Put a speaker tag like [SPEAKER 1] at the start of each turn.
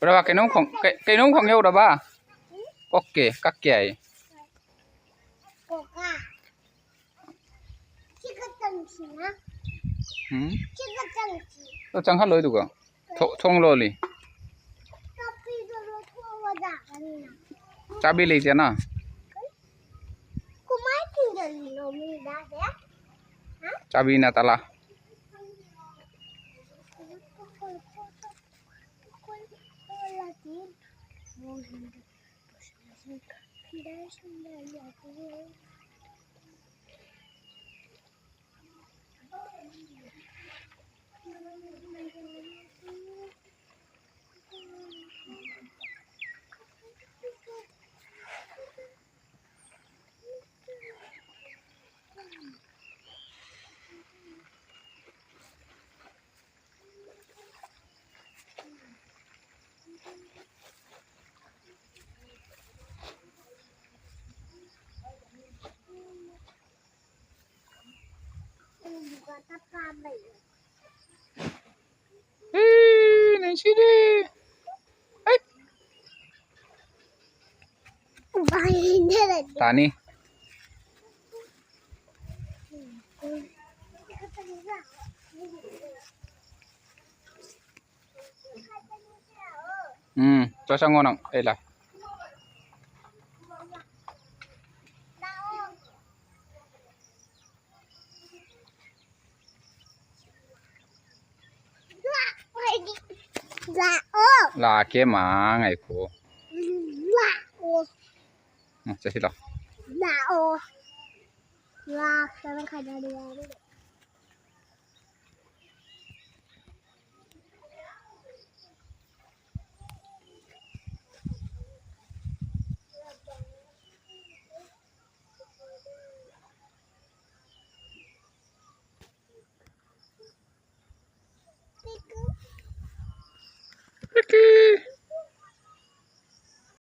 [SPEAKER 1] Berapa cái nung không yêu đâu ba? Oke, kakek. Lo chẳng hát lối được à? Thông lối đi. Cabi lấy tiền à? Cabi na tala. Nih sini. Tani. Cho sang ngon không? Đây là. Là kia mà ngày của. Chắc là.
[SPEAKER 2] Lah, sekarang kada dia.